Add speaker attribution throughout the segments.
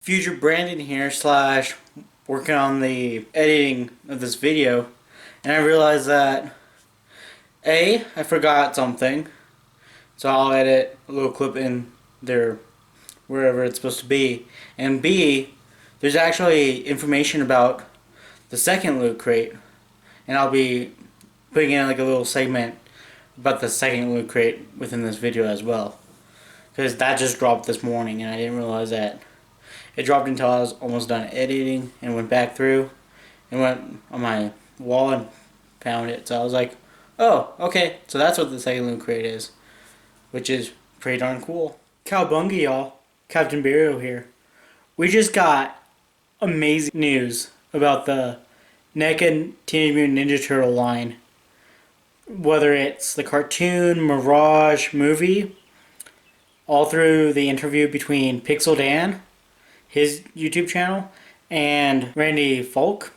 Speaker 1: future Brandon here slash working on the editing of this video, and I realized that I forgot something, so I'll edit a little clip in there wherever it's supposed to be, and B, there's actually information about the second loot crate, and I'll be putting in like a little segment about the second loot crate within this video as well, because that just dropped this morning and I didn't realize that. It dropped until I was almost done editing and went back through and went on my wall and found it. So I was like, oh, okay, so that's what the second loot crate is, which is pretty darn cool. Cowbunga, y'all. Captain Burial here. We just got amazing news about the NECA Teenage Mutant Ninja Turtle line. Whether it's the cartoon, Mirage movie, all through the interview between Pixel Dan, his YouTube channel, and Randy Falk,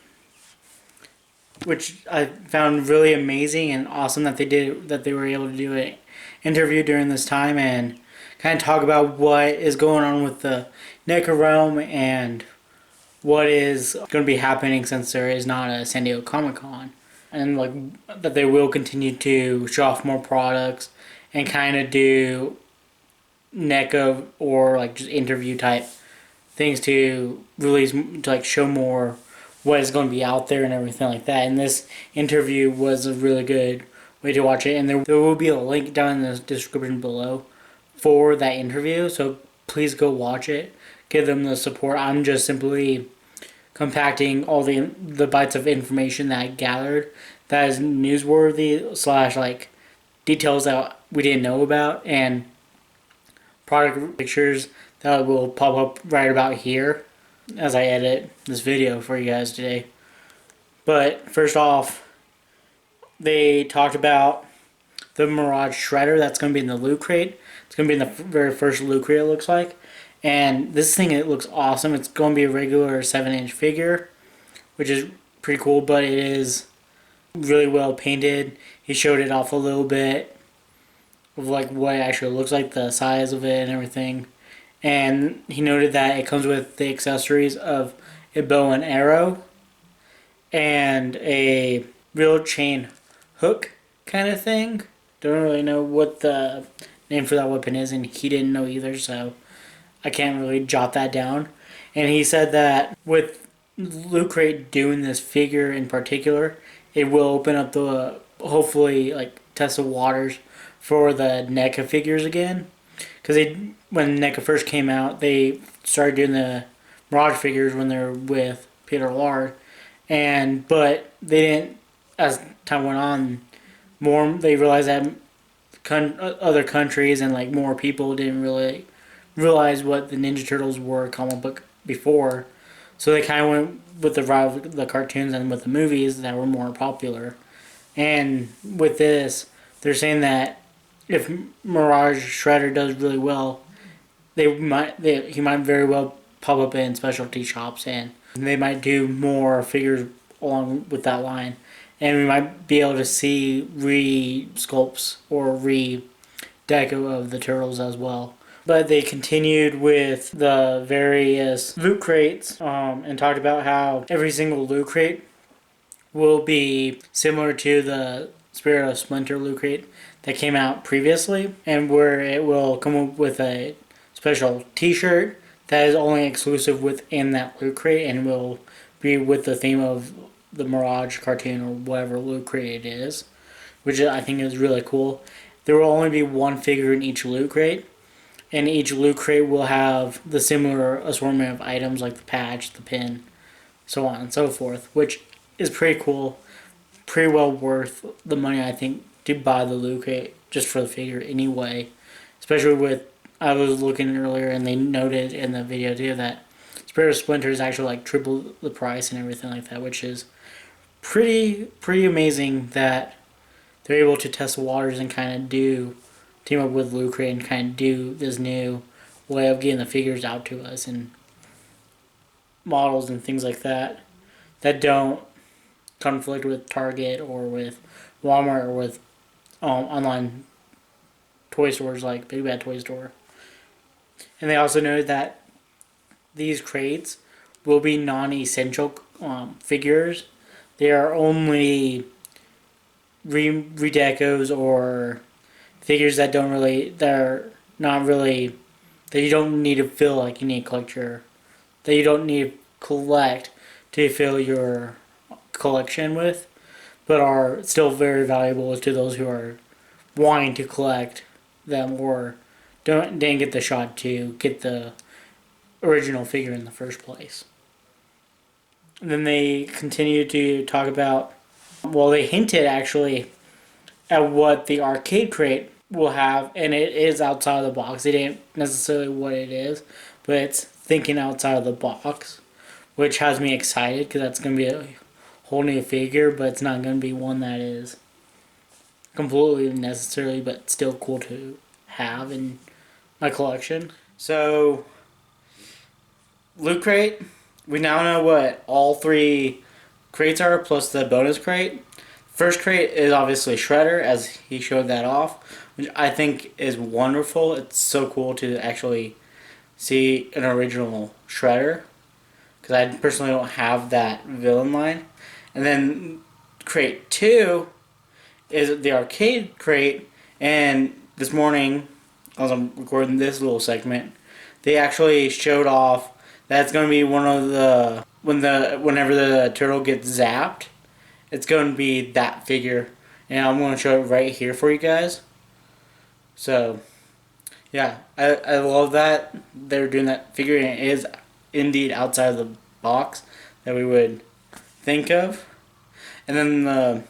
Speaker 1: which I found really amazing and awesome that they were able to do an interview during this time and kind of talk about what is going on with the NECA realm and what is going to be happening since there is not a San Diego Comic-Con, and like that they will continue to show off more products and kind of do NECA or like just interview type things to release, to like show more what is going to be out there and everything like that. And this interview was a really good way to watch it, and there will be a link down in the description below for that interview, so please go watch it, give them the support. I'm just simply compacting all the bites of information that I gathered that is newsworthy slash like details that we didn't know about, and product pictures that will pop up right about here as I edit this video for you guys today. But first off, they talked about the Mirage Shredder that's going to be in the loot crate. It's going to be in the very first loot crate, it looks like. And this thing, it looks awesome. It's going to be a regular 7-inch figure, which is pretty cool, but it is really well painted. He showed it off a little bit of like what it actually looks like, the size of it and everything. And he noted that it comes with the accessories of a bow and arrow and a real chain hook kind of thing. Don't really know what the name for that weapon is, and he didn't know either, so I can't really jot that down. And he said that with Loot Crate doing this figure in particular, it will open up the, hopefully, like, test the waters for the NECA figures again. Because when NECA first came out, they started doing the Mirage figures when they were with Peter Lard, but they didn't. As time went on, they realized that other countries and like more people didn't really realize what the Ninja Turtles were comic book before, so they kind of went with the cartoons and with the movies that were more popular. And with this, they're saying that if Mirage Shredder does really well, he might very well pop up in specialty shops, and they might do more figures along with that line, and we might be able to see re-sculpts or re-deco of the turtles as well. But they continued with the various loot crates and talked about how every single loot crate will be similar to the Spirit of Splinter loot crate that came out previously, and where it will come up with a special t-shirt that is only exclusive within that loot crate and will be with the theme of the Mirage cartoon or whatever loot crate it is, which I think is really cool. There will only be one figure in each loot crate, and each loot crate will have the similar assortment of items like the patch, the pin, so on and so forth, which is pretty cool, pretty well worth the money, I think, to buy the loot crate just for the figure anyway. Especially with, I was looking earlier and they noted in the video too that Spirit of Splinter is actually like triple the price and everything like that, which is pretty amazing that they're able to test the waters and kind of team up with Loot Crate and kind of do this new way of getting the figures out to us and models and things like that don't conflict with Target or with Walmart or with online toy stores like Big Bad Toy Store. And they also noted that these crates will be non-essential figures. They are only redecos or figures that are not really, that you don't need to feel like you need to collect that you don't need to collect to fill your collection with, but are still very valuable to those who are wanting to collect them or didn't get the shot to get the original figure in the first place. And then they continue to talk about, well, they hinted actually at what the arcade crate will have, and it is outside of the box. They didn't necessarily what it is, but it's thinking outside of the box, which has me excited because that's going to be a whole new figure, but it's not going to be one that is completely necessary, but still cool to have in my collection. So, Loot Crate, we now know what all 3 crates are, plus the bonus crate. First crate is obviously Shredder, as he showed that off, which I think is wonderful. It's so cool to actually see an original Shredder, because I personally don't have that villain line. And then crate 2 is the arcade crate, and this morning, as I'm recording this little segment, they actually showed off that it's going to be one of the, whenever the turtle gets zapped, it's going to be that figure, and I'm going to show it right here for you guys. So, yeah, I love that they're doing that figure, and it is indeed outside of the box that we would think of. And then the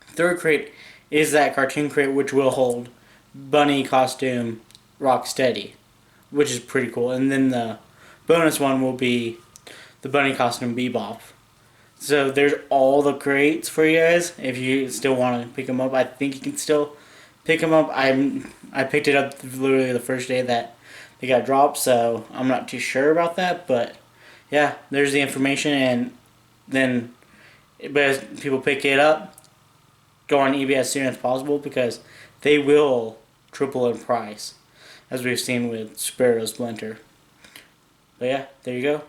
Speaker 1: third crate is that cartoon crate, which will hold bunny costume Rocksteady, which is pretty cool. And then the bonus one will be the bunny costume Bebop. So there's all the crates for you guys. If you still want to pick them up, I think you can still pick them up. I picked it up literally the first day that they got dropped, so I'm not too sure about that. But yeah, there's the information, and then as people pick it up, go on eBay as soon as possible because they will triple in price, as we've seen with Sparrow Splinter. But yeah, there you go.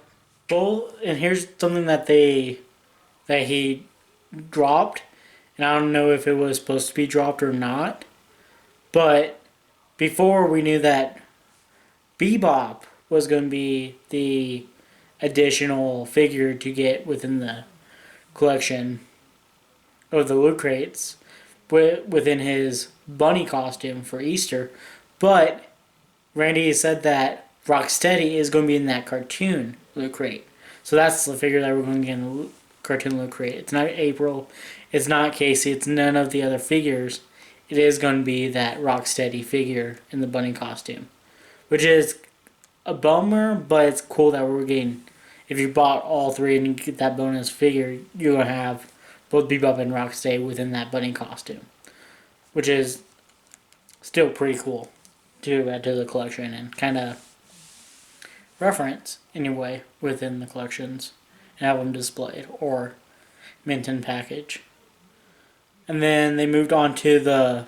Speaker 1: Well, and here's something that he dropped, and I don't know if it was supposed to be dropped or not, but before we knew that Bebop was going to be the additional figure to get within the collection of the loot crates within his bunny costume for Easter, but Randy said that Rocksteady is going to be in that cartoon loot crate. So that's the figure that we're going to get in the cartoon loot crate. It's not April, it's not Casey, it's none of the other figures. It is going to be that Rocksteady figure in the bunny costume, which is a bummer, but it's cool that we're getting, if you bought all 3 and you get that bonus figure, you're going to have both Bebop and Rocksteady within that bunny costume, which is still pretty cool to add to the collection and kind of reference anyway within the collections and have them displayed or mint in package. And then they moved on to the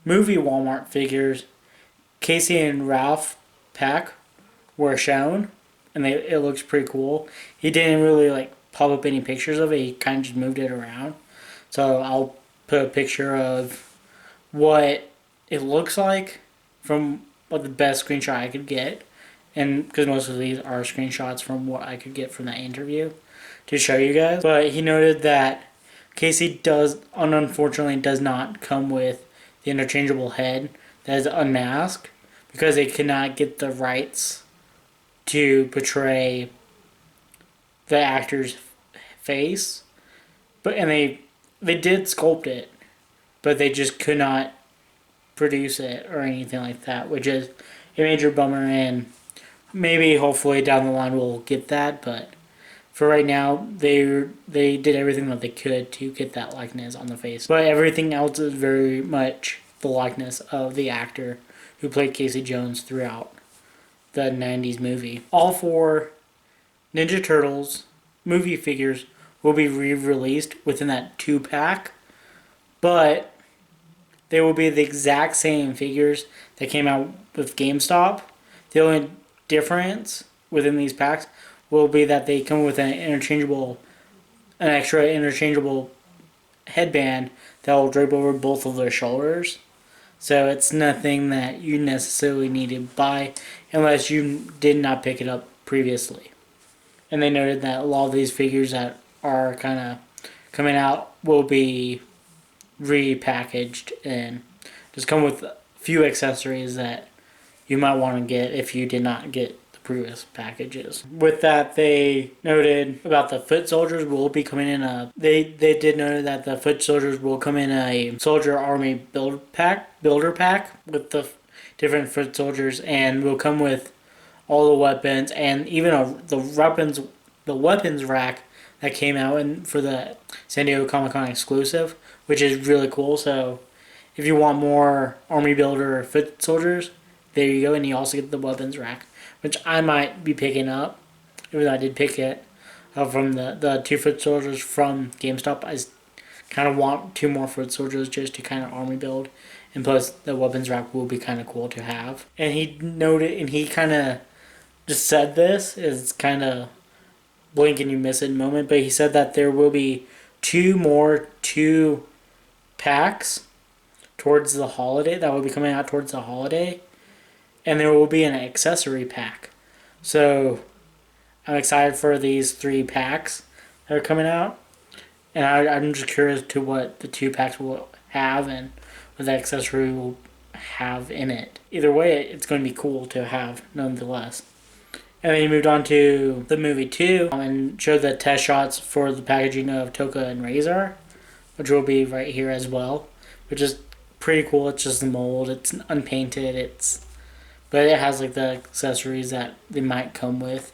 Speaker 1: movie Walmart figures. Casey and Ralph pack were shown, and it looks pretty cool. He didn't really pop up any pictures of it. He kind of just moved it around. So I'll put a picture of what it looks like from what the best screenshot I could get, and because most of these are screenshots from what I could get from that interview to show you guys. But he noted that Casey unfortunately does not come with the interchangeable head that is unmasked because they could not get the rights to portray the actor's face. And they did sculpt it, but they just could not produce it or anything like that, which is a major bummer, and maybe hopefully down the line we'll get that, but for right now they did everything that they could to get that likeness on the face. But everything else is very much the likeness of the actor who played Casey Jones throughout the 90s movie. All 4 Ninja Turtles movie figures will be re-released within that 2-pack, but they will be the exact same figures that came out with GameStop. The only difference within these packs will be that they come with an extra interchangeable headband that will drape over both of their shoulders. So it's nothing that you necessarily need to buy unless you did not pick it up previously. And they noted that a lot of these figures that are kind of coming out will be repackaged and just come with a few accessories that you might want to get if you did not get the previous packages. With that, they noted about the foot soldiers will be coming in a. They did note that the foot soldiers will come in a soldier army builder pack with the different foot soldiers, and will come with all the weapons and even the weapons rack that came out for the San Diego Comic-Con exclusive, which is really cool. So if you want more army builder foot soldiers, there you go. And you also get the weapons rack, which I might be picking up, even though I did pick it from the 2 foot soldiers from GameStop. I kind of want 2 more foot soldiers just to kind of army build, and plus the weapons rack will be kind of cool to have. And he noted, and he kind of just said this, is kind of blink and you miss it moment, but he said that there will be 2 packs towards the holiday that will be coming out towards the holiday, and there will be an accessory pack. So I'm excited for these 3 packs that are coming out, and I'm just curious to what the 2 packs will have and what the accessory will have in it. Either way, it's going to be cool to have nonetheless. And then he moved on to the movie 2 and showed the test shots for the packaging of Toka and Razor, which will be right here as well, which is pretty cool. It's just the mold. It's unpainted. But it has like the accessories that they might come with,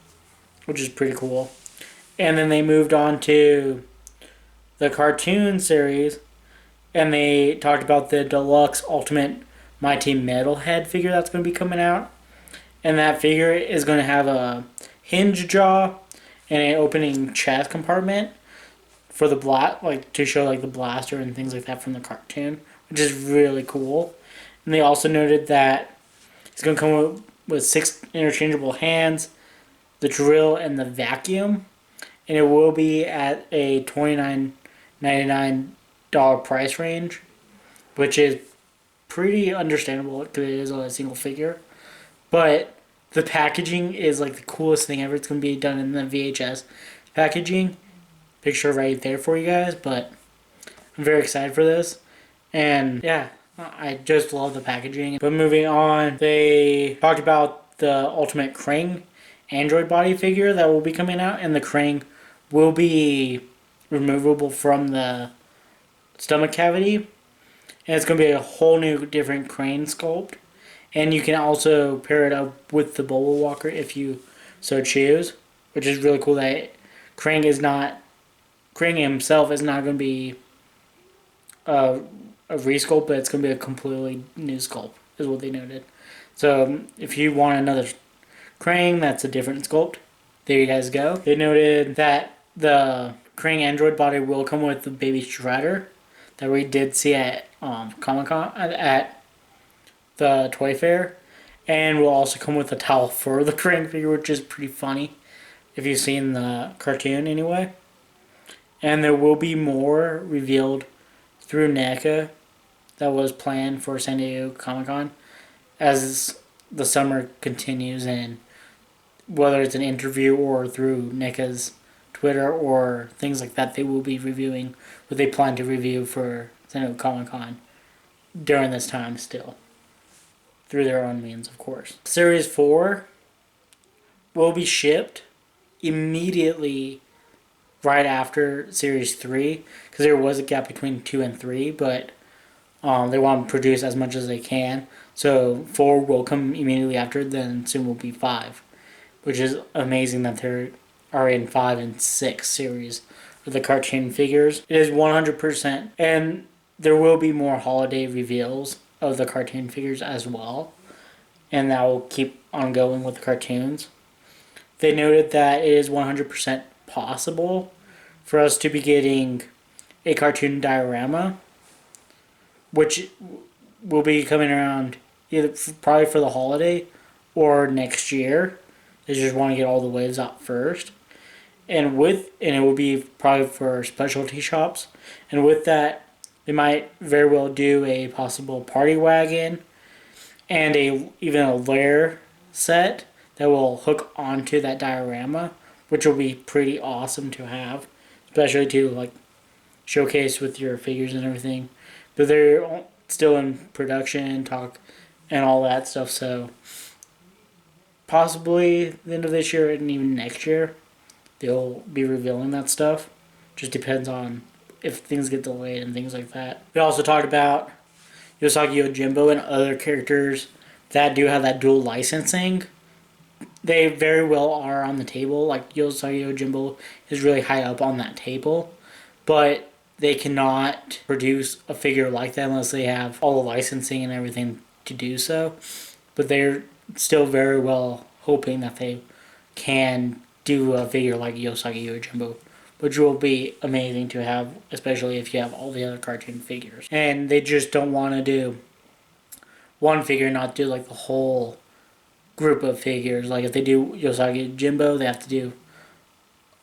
Speaker 1: which is pretty cool. And then they moved on to the cartoon series, and they talked about the deluxe Ultimate Mighty Metalhead figure that's going to be coming out. And that figure is going to have a hinge jaw and an opening chest compartment for the to show like the blaster and things like that from the cartoon, which is really cool. And they also noted that it's going to come with 6 interchangeable hands, the drill, and the vacuum, and it will be at a $29.99 price range, which is pretty understandable because it is a single figure. But the packaging is like the coolest thing ever. It's going to be done in the VHS packaging. Picture right there for you guys. But I'm very excited for this. And yeah, I just love the packaging. But moving on, they talked about the Ultimate Krang android body figure that will be coming out. And the Krang will be removable from the stomach cavity. And it's going to be a whole new different Krang sculpt. And you can also pair it up with the Bubble Walker if you so choose, which is really cool that Krang himself is not going to be a resculpt, but it's going to be a completely new sculpt, is what they noted. So if you want another Krang that's a different sculpt, there you guys go. They noted that the Krang android body will come with the Baby Shredder that we did see at Comic-Con, at the Toy Fair, and will also come with a towel for the Krang figure, which is pretty funny if you've seen the cartoon anyway. And there will be more revealed through NECA that was planned for San Diego Comic-Con as the summer continues, and whether it's an interview or through NECA's Twitter or things like that, they will be reviewing what they plan to review for San Diego Comic-Con during this time still, through their own means, of course. Series 4 will be shipped immediately right after Series 3, because there was a gap between 2 and 3, but they want to produce as much as they can. So 4 will come immediately after, then soon will be 5, which is amazing that there are in 5 and 6 series of the cartoon figures. It is 100%, and there will be more holiday reveals of the cartoon figures as well, and that will keep on going with the cartoons. They noted that it is 100% possible for us to be getting a cartoon diorama, which will be coming around either probably for the holiday or next year, They just want to get all the waves out first. And it will be probably for specialty shops. And with that, they might very well do a possible party wagon and even a layer set that will hook onto that diorama, which will be pretty awesome to have, especially to like showcase with your figures and everything. But they're still in production talk and all that stuff, so possibly the end of this year and even next year they'll be revealing that stuff. Just depends on if things get delayed and things like that. We also talked about Yosagi Yojimbo and other characters that do have that dual licensing. They very well are on the table. Like Yosagi Yojimbo is really high up on that table, but they cannot produce a figure like that unless they have all the licensing and everything to do so. But they're still very well hoping that they can do a figure like Yosagi Yojimbo, which will be amazing to have, especially if you have all the other cartoon figures. And they just don't want to do one figure, not do like the whole group of figures. Like if they do Yosagi Yojimbo, they have to do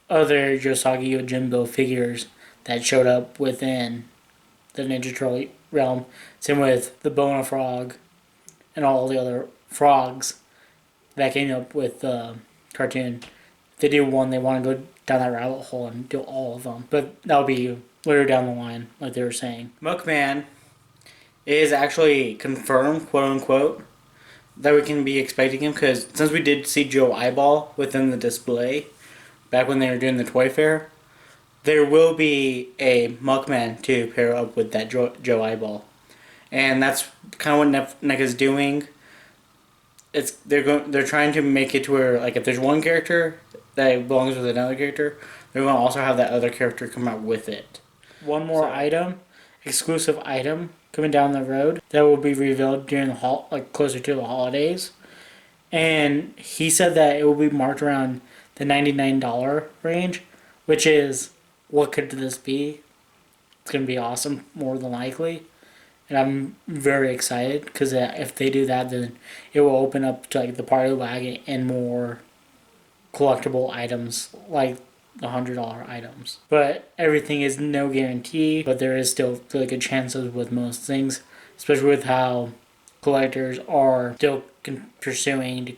Speaker 1: other Yosagi Yojimbo figures that showed up within the Ninja Turtle realm. Same with the Bona Frog and all the other frogs that came up with the cartoon. If they do one, they want to go down that rabbit hole and do all of them. But that'll be later down the line, like they were saying. Muckman is actually confirmed, quote unquote, that we can be expecting him, because since we did see Joe Eyeball within the display back when they were doing the toy fair, there will be a Muckman to pair up with that Joe Eyeball. And that's kind of what NECA's doing. They're trying to make it to where, like, if there's one character that belongs with another character, they're going to also have that other character come out with it. One more exclusive item coming down the road that will be revealed during the closer to the holidays. And he said that it will be marked around the $99 range, which is, what could this be? It's going to be awesome, more than likely. And I'm very excited, because if they do that, then it will open up to like the party wagon and more collectible items like the $100 items. But everything is no guarantee, but there is still really good chances with most things, especially with how collectors are still pursuing to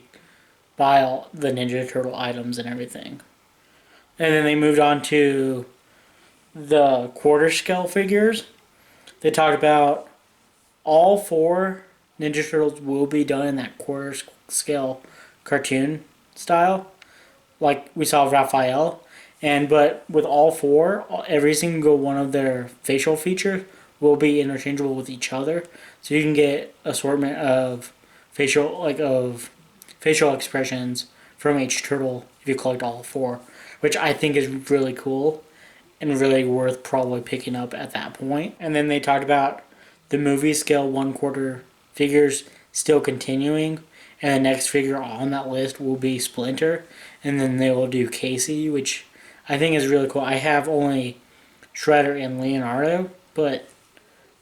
Speaker 1: buy all the Ninja Turtle items and everything. And then they moved on to the quarter scale figures. They talked about all 4 Ninja Turtles will be done in that quarter scale cartoon style, like we saw Raphael. But with all 4, every single one of their facial features will be interchangeable with each other, so you can get assortment of facial expressions from each turtle if you collect all 4, which I think is really cool and really worth probably picking up at that point. And then they talked about the movie scale 1/4 figures still continuing, and the next figure on that list will be Splinter, and then they will do Casey, which I think is really cool. I have only Shredder and Leonardo, but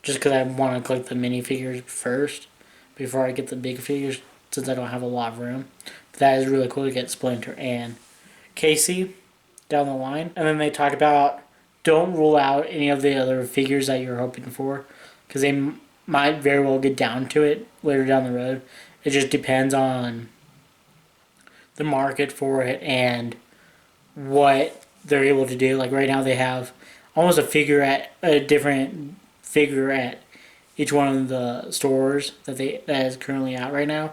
Speaker 1: just because I want to collect the minifigures first before I get the big figures, since I don't have a lot of room. But that is really cool to get Splinter and Casey down the line. And then they talked about, don't rule out any of the other figures that you're hoping for, because they might very well get down to it later down the road. It just depends on the market for it and what they're able to do. Like right now they have almost a different figure at each one of the stores that is currently out right now.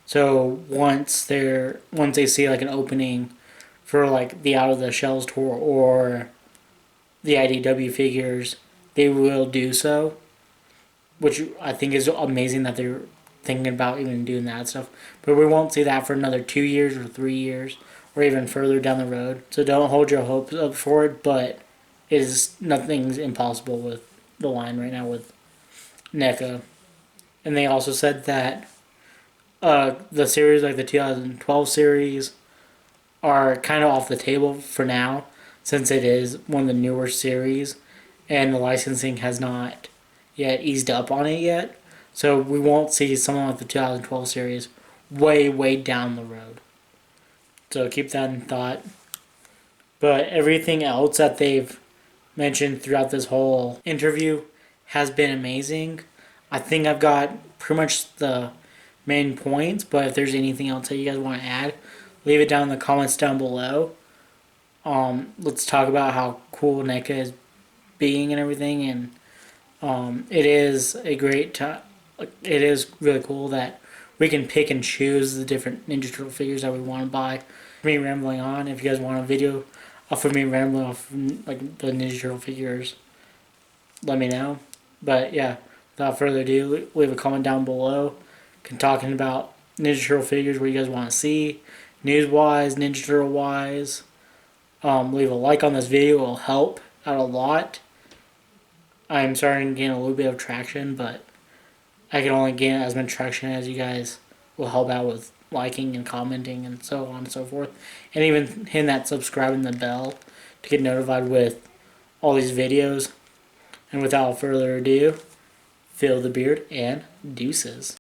Speaker 1: So once they see like an opening for like the Out of the Shells tour or the IDW figures, they will do so, which I think is amazing that they're thinking about even doing that stuff. But we won't see that for another 2 years or 3 years or even further down the road. So don't hold your hopes up for it, but nothing's impossible with the line right now with NECA. And they also said that the series, like the 2012 series, are kind of off the table for now, since it is one of the newer series and the licensing has not yet eased up on it yet. So we won't see something like the 2012 series way down the road. So keep that in thought. But everything else that they've mentioned throughout this whole interview has been amazing. I think I've got pretty much the main points, but if there's anything else that you guys want to add, leave it down in the comments down below. Let's talk about how cool NECA is being and everything, and it is a great time. It is really cool that we can pick and choose the different Ninja Turtle figures that we want to buy. Me rambling on. If you guys want a video off of me rambling off like the Ninja Turtle figures, let me know. But yeah, without further ado, leave a comment down below. Talking about Ninja Turtle figures, what you guys want to see, news-wise, Ninja Turtle-wise. Leave a like on this video. It will help out a lot. I'm starting to gain a little bit of traction, but I can only gain as much traction as you guys will help out with liking and commenting and so on and so forth. And even hitting that subscribe and the bell to get notified with all these videos. And without further ado, fill the beard and deuces.